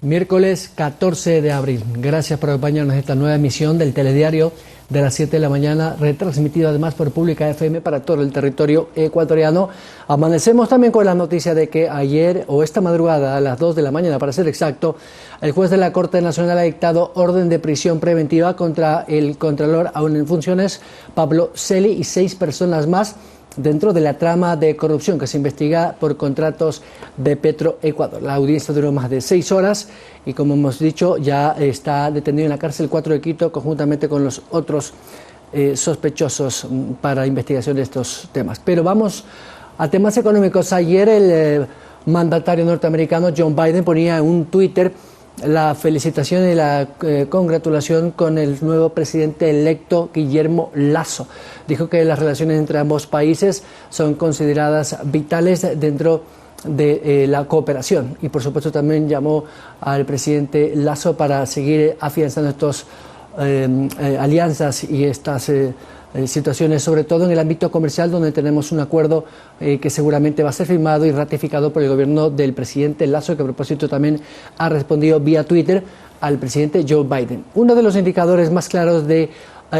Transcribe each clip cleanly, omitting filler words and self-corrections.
Miércoles 14 de abril. Gracias por acompañarnos en esta nueva emisión del Telediario de las 7 de la mañana, retransmitido además por Pública FM para todo el territorio ecuatoriano. Amanecemos también con la noticia de que ayer o esta madrugada a las 2 de la mañana, para ser exacto, el juez de la Corte Nacional ha dictado orden de prisión preventiva contra el contralor aún en funciones, Pablo Celi, y 6 personas más dentro de la trama de corrupción que se investiga por contratos de Petroecuador. La audiencia duró más de 6 horas y, como hemos dicho, ya está detenido en la cárcel 4 de Quito conjuntamente con los otros sospechosos para investigación de estos temas. Pero vamos a temas económicos. Ayer el mandatario norteamericano Joe Biden ponía en un Twitter la felicitación y la congratulación con el nuevo presidente electo Guillermo Lasso. Dijo que las relaciones entre ambos países son consideradas vitales dentro de la cooperación y por supuesto también llamó al presidente Lasso para seguir afianzando estas alianzas y estas situaciones, sobre todo en el ámbito comercial, donde tenemos un acuerdo que seguramente va a ser firmado y ratificado por el gobierno del presidente Lasso, que a propósito también ha respondido vía Twitter al presidente Joe Biden. Uno de los indicadores más claros de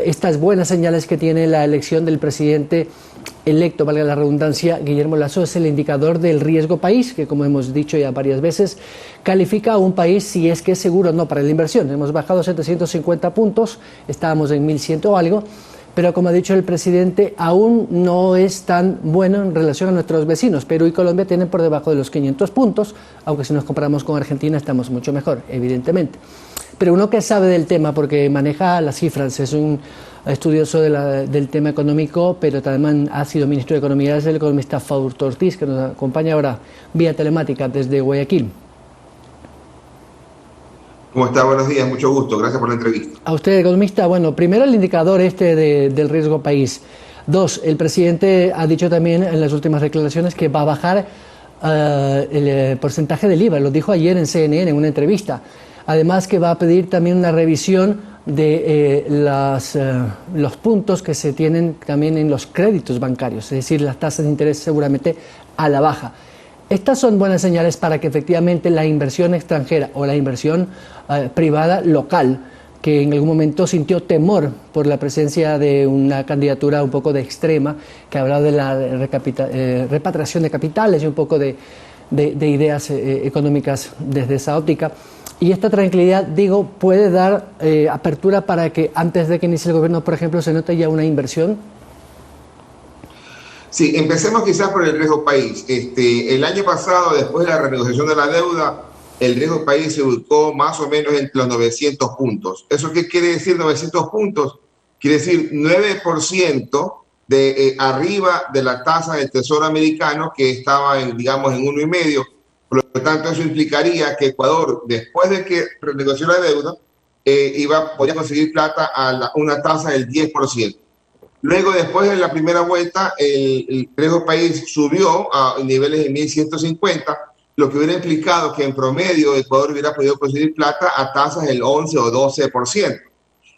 estas buenas señales que tiene la elección del presidente electo, valga la redundancia, Guillermo Lasso, es el indicador del riesgo país, que como hemos dicho ya varias veces, califica a un país si es que es seguro o no para la inversión. Hemos bajado 750 puntos, estábamos en 1100 o algo, pero como ha dicho el presidente, aún no es tan bueno en relación a nuestros vecinos. Perú y Colombia tienen por debajo de los 500 puntos, aunque si nos comparamos con Argentina estamos mucho mejor, evidentemente. Pero uno que sabe del tema, porque maneja las cifras, es un estudioso del tema económico, pero también ha sido ministro de Economía, es el economista Fausto Ortiz, que nos acompaña ahora vía telemática desde Guayaquil. ¿Cómo está? Buenos días, mucho gusto. Gracias por la entrevista. A usted, economista. Bueno, primero el indicador del riesgo país. 2, el presidente ha dicho también en las últimas declaraciones que va a bajar el porcentaje del IVA. Lo dijo ayer en CNN en una entrevista. Además que va a pedir también una revisión de los puntos que se tienen también en los créditos bancarios, es decir, las tasas de interés seguramente a la baja. Estas son buenas señales para que efectivamente la inversión extranjera o la inversión privada local, que en algún momento sintió temor por la presencia de una candidatura un poco de extrema, que hablaba de la repatriación de capitales y un poco de ideas económicas desde esa óptica. Y esta tranquilidad, digo, puede dar apertura para que antes de que inicie el gobierno, por ejemplo, se note ya una inversión. Sí, empecemos quizás por el riesgo país. El año pasado, después de la renegociación de la deuda, el riesgo país se ubicó más o menos entre los 900 puntos. ¿Eso qué quiere decir 900 puntos? Quiere decir 9% de arriba de la tasa del Tesoro americano, que estaba en 1,5%. Por lo tanto, eso implicaría que Ecuador, después de que renegoció la deuda, podía conseguir plata a una tasa del 10%. Luego, después de la primera vuelta, el riesgo país subió a niveles de 1.150, lo que hubiera implicado que en promedio Ecuador hubiera podido conseguir plata a tasas del 11 o 12%.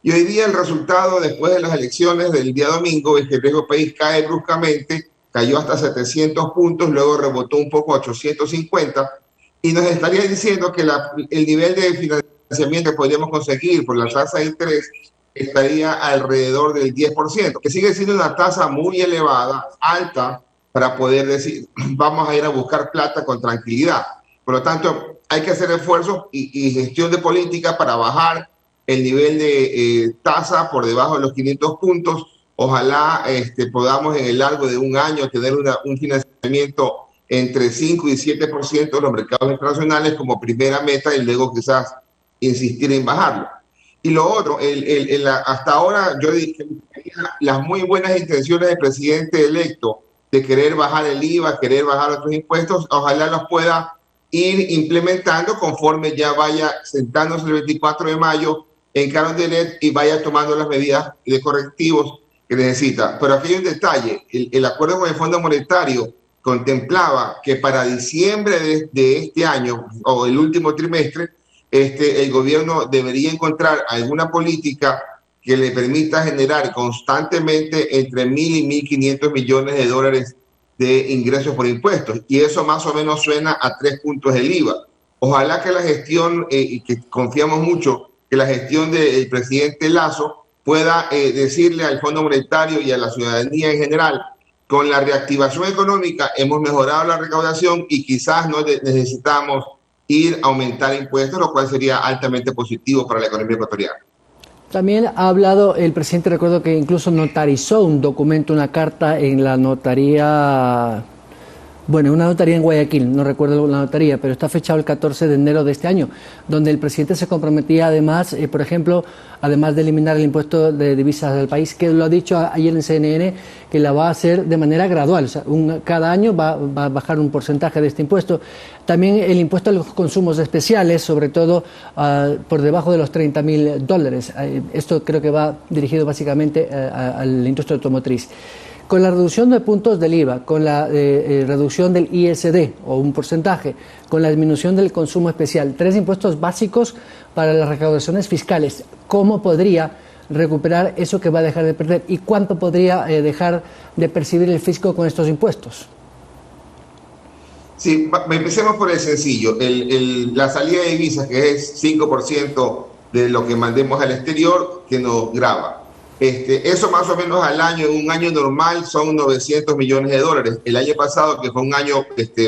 Y hoy día el resultado, después de las elecciones del día domingo, es que el riesgo país cae bruscamente, cayó hasta 700 puntos, luego rebotó un poco a 850, y nos estaría diciendo que el nivel de financiamiento que podríamos conseguir por la tasa de interés estaría alrededor del 10%, que sigue siendo una tasa muy elevada, alta, para poder decir, vamos a ir a buscar plata con tranquilidad. Por lo tanto, hay que hacer esfuerzos y gestión de política para bajar el nivel de tasa por debajo de los 500 puntos. Ojalá podamos en el largo de un año tener un financiamiento entre 5 y 7% de los mercados internacionales como primera meta y luego quizás insistir en bajarlo. Y lo otro, hasta ahora yo dije las muy buenas intenciones del presidente electo de querer bajar el IVA, querer bajar otros impuestos, ojalá los pueda ir implementando conforme ya vaya sentándose el 24 de mayo en Carondelet y vaya tomando las medidas de correctivos que necesita. Pero aquí hay un detalle, el acuerdo con el Fondo Monetario contemplaba que para diciembre de este año o el último trimestre, el gobierno debería encontrar alguna política que le permita generar constantemente entre 1.000 y 1.500 millones de dólares de ingresos por impuestos. Y eso más o menos suena a 3 puntos del IVA. Ojalá que la gestión, y que confiamos mucho, que la gestión del presidente Lasso pueda decirle al Fondo Monetario y a la ciudadanía en general, con la reactivación económica hemos mejorado la recaudación y quizás no necesitamos ir a aumentar impuestos, lo cual sería altamente positivo para la economía ecuatoriana. También ha hablado el presidente, recuerdo que incluso notarizó un documento, una carta en la notaría, bueno, una notaría en Guayaquil, no recuerdo la notaría, pero está fechado el 14 de enero de este año, donde el presidente se comprometía además, por ejemplo, además de eliminar el impuesto de divisas del país, que lo ha dicho ayer en CNN, que la va a hacer de manera gradual, o sea, cada año va a bajar un porcentaje de este impuesto. También el impuesto a los consumos especiales, sobre todo por debajo de los $30,000. Esto creo que va dirigido básicamente a la industria automotriz. Con la reducción de puntos del IVA, con la reducción del ISD o un porcentaje, con la disminución del consumo especial, 3 impuestos básicos para las recaudaciones fiscales, ¿cómo podría recuperar eso que va a dejar de perder? ¿Y cuánto podría dejar de percibir el fisco con estos impuestos? Sí, empecemos por el sencillo. La salida de divisas, que es 5% de lo que mandemos al exterior, que nos grava. Eso más o menos al año, en un año normal, son $900 millones. El año pasado, que fue un año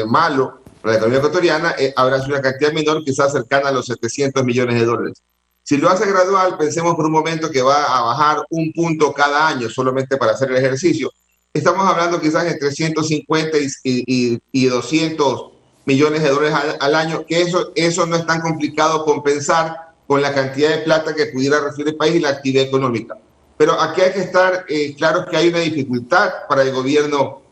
malo para la economía ecuatoriana, habrá sido una cantidad menor, quizás cercana a los $700 millones. Si lo hace gradual, pensemos por un momento que va a bajar un punto cada año solamente para hacer el ejercicio. Estamos hablando quizás entre 150 y $200 millones al año, que eso no es tan complicado compensar con la cantidad de plata que pudiera recibir el país y la actividad económica. Pero aquí hay que estar claros que hay una dificultad para el gobierno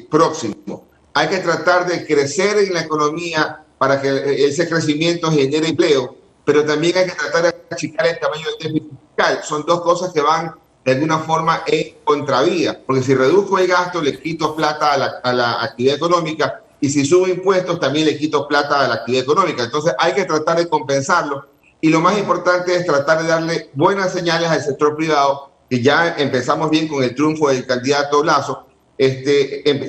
próximo. Hay que tratar de crecer en la economía para que ese crecimiento genere empleo, pero también hay que tratar de achicar el tamaño del déficit fiscal. Son dos cosas que van de alguna forma en contravía, porque si reduzco el gasto le quito plata a la actividad económica, y si subo impuestos también le quito plata a la actividad económica. Entonces hay que tratar de compensarlo. Y lo más importante es tratar de darle buenas señales al sector privado, que ya empezamos bien con el triunfo del candidato Lasso,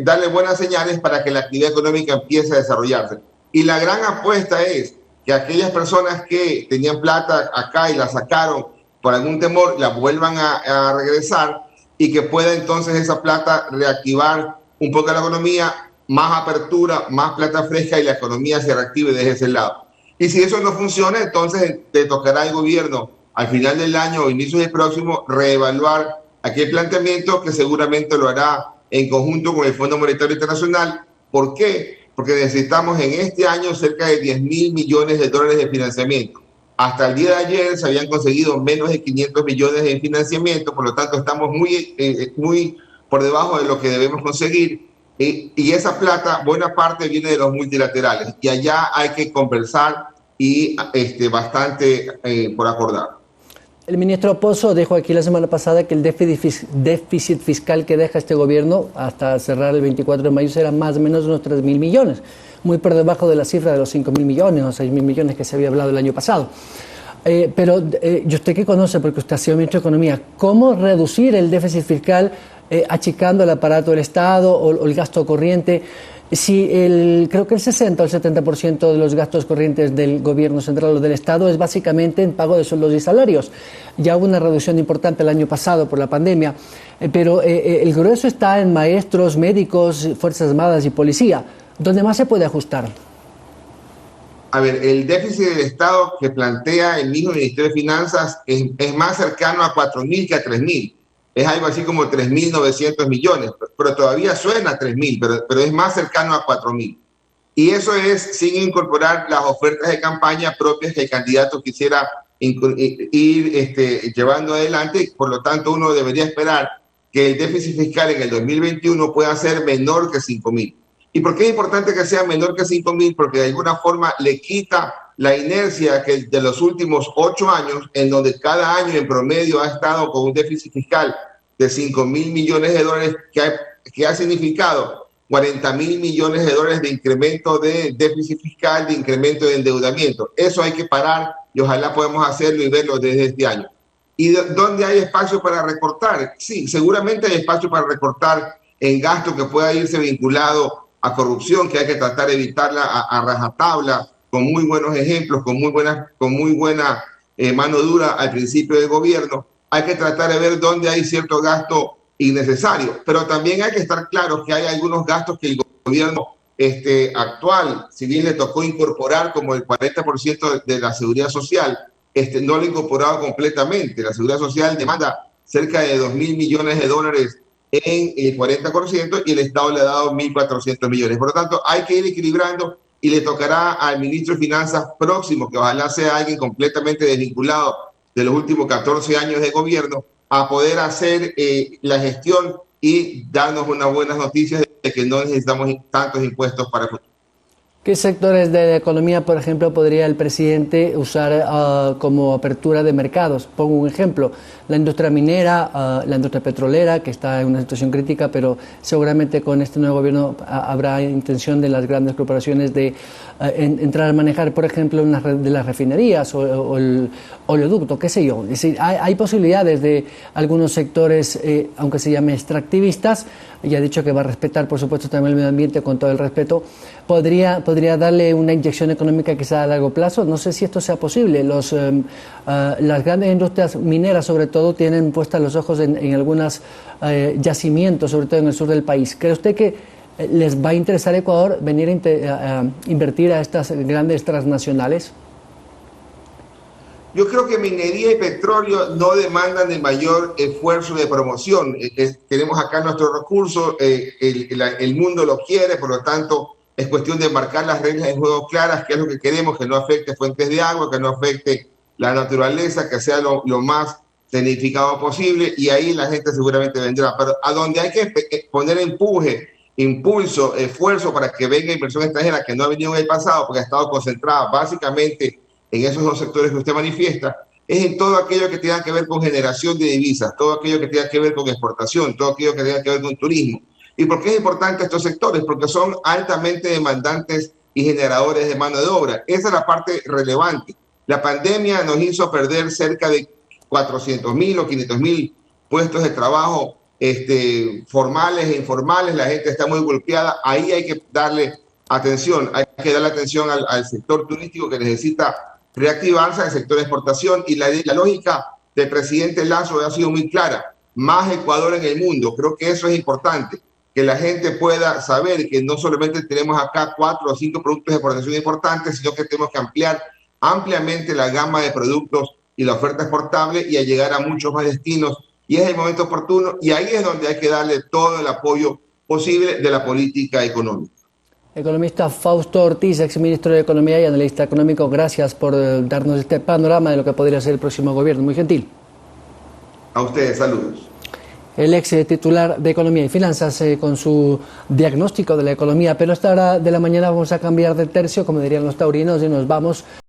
darle buenas señales para que la actividad económica empiece a desarrollarse. Y la gran apuesta es que aquellas personas que tenían plata acá y la sacaron por algún temor, la vuelvan a regresar, y que pueda entonces esa plata reactivar un poco la economía, más apertura, más plata fresca, y la economía se reactive desde ese lado. Y si eso no funciona, entonces te tocará al gobierno al final del año o inicio del próximo reevaluar aquel planteamiento, que seguramente lo hará en conjunto con el Fondo Monetario Internacional. ¿Por qué? Porque necesitamos en este año cerca de $10,000 millones de financiamiento. Hasta el día de ayer se habían conseguido menos de 500 millones de financiamiento, por lo tanto estamos muy por debajo de lo que debemos conseguir. Y esa plata, buena parte viene de los multilaterales, y allá hay que conversar y bastante por acordar. El ministro Pozo dijo aquí la semana pasada que el déficit fiscal que deja este gobierno hasta cerrar el 24 de mayo será más o menos unos 3,000 millones, muy por debajo de la cifra de los 5,000 millones o 6,000 millones que se había hablado el año pasado. Pero ¿y usted qué conoce? Porque usted ha sido ministro de Economía. ¿Cómo reducir el déficit fiscal achicando el aparato del Estado o el gasto corriente? Si creo que el 60 o el 70% de los gastos corrientes del gobierno central o del Estado es básicamente en pago de sueldos y salarios. Ya hubo una reducción importante el año pasado por la pandemia, pero el grueso está en maestros, médicos, Fuerzas Armadas y policía. ¿Dónde más se puede ajustar? A ver, el déficit del Estado que plantea el mismo Ministerio de Finanzas es más cercano a 4,000 que a 3,000. Es algo así como 3,900 millones, pero todavía suena a 3,000, pero es más cercano a 4,000. Y eso es sin incorporar las ofertas de campaña propias que el candidato quisiera ir llevando adelante. Por lo tanto, uno debería esperar que el déficit fiscal en el 2021 pueda ser menor que 5,000. ¿Y por qué es importante que sea menor que 5,000? Porque de alguna forma le quita la inercia que de los últimos 8 años, en donde cada año en promedio ha estado con un déficit fiscal de 5,000 millones de dólares, que ha significado 40,000 millones de dólares de incremento de déficit fiscal, de incremento de endeudamiento. Eso hay que parar, y ojalá podamos hacerlo y verlo desde este año. ¿Y dónde hay espacio para recortar? Sí, seguramente hay espacio para recortar en gasto que pueda irse vinculado a corrupción, que hay que tratar de evitarla a rajatabla, con muy buenos ejemplos, con muy buena mano dura al principio del gobierno. Hay que tratar de ver dónde hay cierto gasto innecesario, pero también hay que estar claros que hay algunos gastos que el gobierno actual, si bien le tocó incorporar como el 40% de la seguridad social, no lo ha incorporado completamente. La seguridad social demanda cerca de 2.000 millones de dólares en el 40% y el Estado le ha dado 1.400 millones. Por lo tanto, hay que ir equilibrando y le tocará al ministro de Finanzas próximo, que ojalá sea alguien completamente desvinculado de los últimos 14 años de gobierno, a poder hacer la gestión y darnos unas buenas noticias de que no necesitamos tantos impuestos para el futuro. ¿Qué sectores de la economía, por ejemplo, podría el presidente usar como apertura de mercados? Pongo un ejemplo, la industria minera, la industria petrolera, que está en una situación crítica, pero seguramente con este nuevo gobierno habrá intención de las grandes corporaciones de entrar a manejar, por ejemplo, una de las refinerías o el oleoducto, qué sé yo. Es decir, hay posibilidades de algunos sectores, aunque se llame extractivistas, y ha dicho que va a respetar, por supuesto, también el medio ambiente con todo el respeto, podría darle una inyección económica quizá a largo plazo. No sé si esto sea posible. Las grandes industrias mineras, sobre todo, tienen puestas los ojos en algunos yacimientos, sobre todo en el sur del país. ¿Cree usted que les va a interesar a Ecuador venir a invertir a estas grandes transnacionales? Yo creo que minería y petróleo no demandan de mayor esfuerzo de promoción. Tenemos acá nuestros recursos, el mundo lo quiere, por lo tanto es cuestión de marcar las reglas de juego claras, que es lo que queremos, que no afecte fuentes de agua, que no afecte la naturaleza, que sea lo más tecnificado posible, y ahí la gente seguramente vendrá. Pero a donde hay que poner impulso, esfuerzo para que venga inversión extranjera que no ha venido en el pasado, porque ha estado concentrada básicamente en esos dos sectores que usted manifiesta, es en todo aquello que tenga que ver con generación de divisas, todo aquello que tenga que ver con exportación, todo aquello que tenga que ver con turismo. ¿Y por qué es importante estos sectores? Porque son altamente demandantes y generadores de mano de obra. Esa es la parte relevante. La pandemia nos hizo perder cerca de 400.000 o 500.000 puestos de trabajo formales e informales. La gente está muy golpeada. Ahí hay que darle atención. Hay que darle atención al sector turístico, que necesita reactivarse, al sector de exportación, y la lógica del presidente Lasso ha sido muy clara: más Ecuador en el mundo. Creo que eso es importante, que la gente pueda saber que no solamente tenemos acá 4 o 5 productos de exportación importantes, sino que tenemos que ampliar ampliamente la gama de productos y la oferta exportable y a llegar a muchos más destinos, y es el momento oportuno, y ahí es donde hay que darle todo el apoyo posible de la política económica. Economista Fausto Ortiz, exministro de Economía y analista económico, gracias por darnos este panorama de lo que podría ser el próximo gobierno. Muy gentil. A ustedes, saludos. El ex titular de Economía y Finanzas con su diagnóstico de la economía. Pero a esta hora de la mañana vamos a cambiar de tercio, como dirían los taurinos, y nos vamos